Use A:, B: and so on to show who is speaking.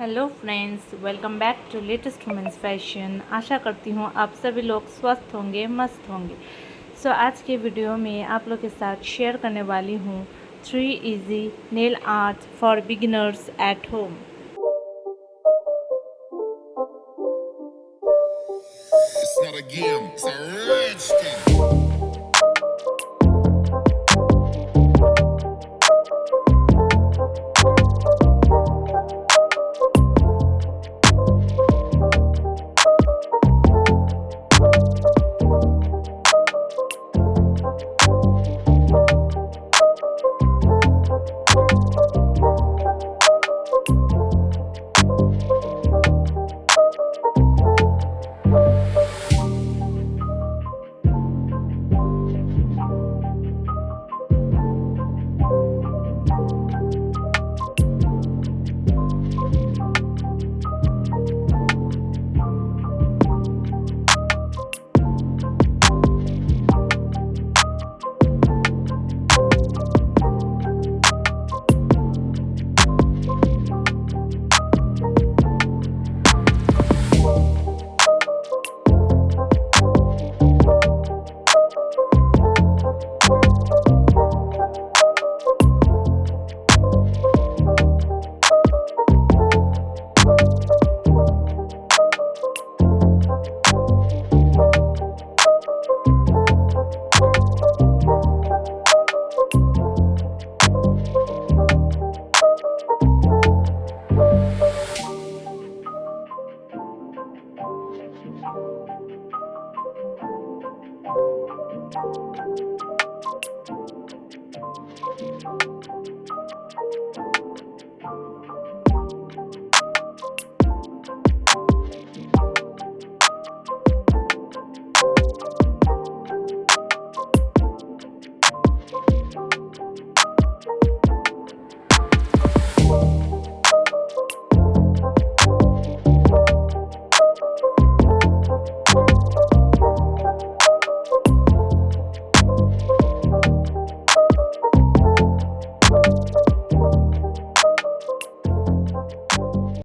A: Hello friends, welcome back to latest women's fashion. आशा करती हूँ आप सभी लोग स्वस्थ होंगे, मस्त होंगे। आज के वीडियो में आप लोग के साथ शेयर करने वाली हूँ 3 easy nail art for beginners at home.
B: It's not a game, it's a rich thing.